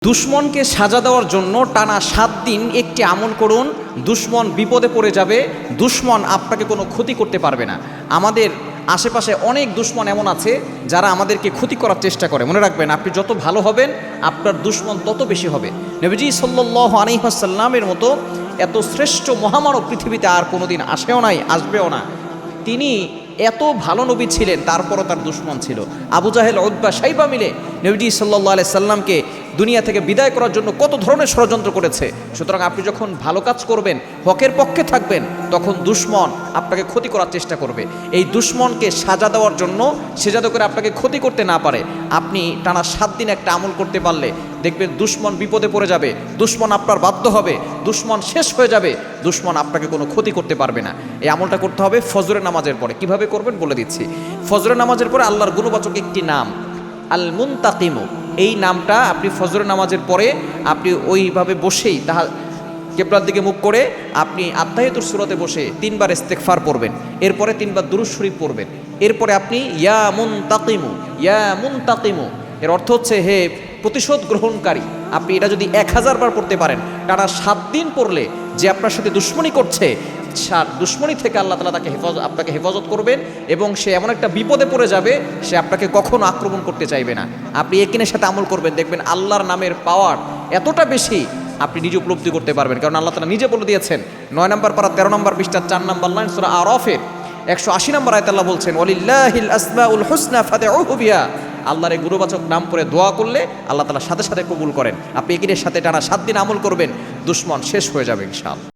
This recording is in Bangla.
দুশ্মনকে সাজা দেওয়ার জন্য টানা 7 দিন একটি আমল করুন। দুশ্মন বিপদে পড়ে যাবে, দুশ্মন আপনাকে কোনো ক্ষতি করতে পারবে না। আমাদের আশেপাশে অনেক দুশ্মন এমন আছে যারা আমাদেরকে ক্ষতি করার চেষ্টা করে। মনে রাখবেন, আপনি যত ভালো হবেন আপনার দুশ্মন তত বেশি হবে। নবীজি সাল্লাল্লাহু আলাইহি ওয়াসাল্লামের মতো এত শ্রেষ্ঠ মহামানব পৃথিবীতে আর কোনোদিন আসেও নাই, আসবেও না। তিনি এত ভালো নবী ছিলেন, তারপরও তার দুশ্মন ছিল। আবু জাহেল, উতবা, শাইবা মিলে নবীজি সাল্লাল্লাহু আলাইহি সাল্লামকে দুনিয়া থেকে বিদায় করার জন্য কত ধরনের ষড়যন্ত্র করেছে। সুতরাং আপনি যখন ভালো কাজ করবেন, হকের পক্ষে থাকবেন, তখন দুশ্মন আপনাকে ক্ষতি করার চেষ্টা করবে। এই দুশ্মনকে সাজা দেওয়ার জন্য, সে যাতে করে আপনাকে ক্ষতি করতে না পারে, আপনি টানা 7 দিন একটা আমল করতে পারলে দেখবেন দুশ্মন বিপদে পড়ে যাবে, দুশ্মন আপনার বাধ্য হবে, দুশ্মন শেষ হয়ে যাবে, দুশ্মন আপনাকে কোনো ক্ষতি করতে পারবে না। এই আমলটা করতে হবে ফজরের নামাজের পরে। কিভাবে করবেন বলে দিচ্ছি। ফজরের নামাজের পরে আল্লাহর গুণবাচক একটি নাম আল মুনতাকিমু, এই নামটা আপনি ফজরের নামাজের পরে আপনি ওইভাবে বসেই কিবলার দিকে মুখ করে আপনি আত্তাহিয়াতুস সূরাতে বসে 3 বার ইস্তেগফার পড়বেন, এরপরে 3 বার দুরূদ শরীফ পড়বেন, এরপরে আপনি ইয়া মুনতাকিমু, ইয়া মুনতাকিমু, এর অর্থ হচ্ছে হে প্রতিশোধ গ্রহণকারী। আপনি এটা যদি 1000 বার পড়তে পারেন, টানা 7 দিন পড়লে যে আপনার সাথে দুশ্মনী করছে, দুশ্মনী থেকে আল্লাহ তাআলা তাকে আপনাকে হেফাজত করবেন এবং সে এমন একটা বিপদে পড়ে যাবে, সে আপনাকে কখনো আক্রমণ করতে চাইবে না। আপনি ইয়াকিনের সাথে আমল করবেন, দেখবেন আল্লাহর নামের পাওয়ার এতটা বেশি আপনি নিজে উপলব্ধি করতে পারবেন। কারণ আল্লাহ তাআলা নিজে বলে দিয়েছেন 9 নম্বর পারা 13 নম্বর পৃষ্ঠা 4 নম্বর লাইন সূরা আরাফের 180 নম্বর আয়াতে আল্লাহ বলছেন, ওয়ালিল্লাহিল আসমাউল হুসনা ফাদউহু বিহা। আল্লাহর এই গুণবাচক নাম করে দোয়া করলে আল্লাহ তাআলা সাথে সাথে কবুল করেন। আপনি ইয়াকিনের সাথে টানা 7 দিন আমল করবেন, দুশ্মন শেষ হয়ে যাবে ইনশাআল্লাহ।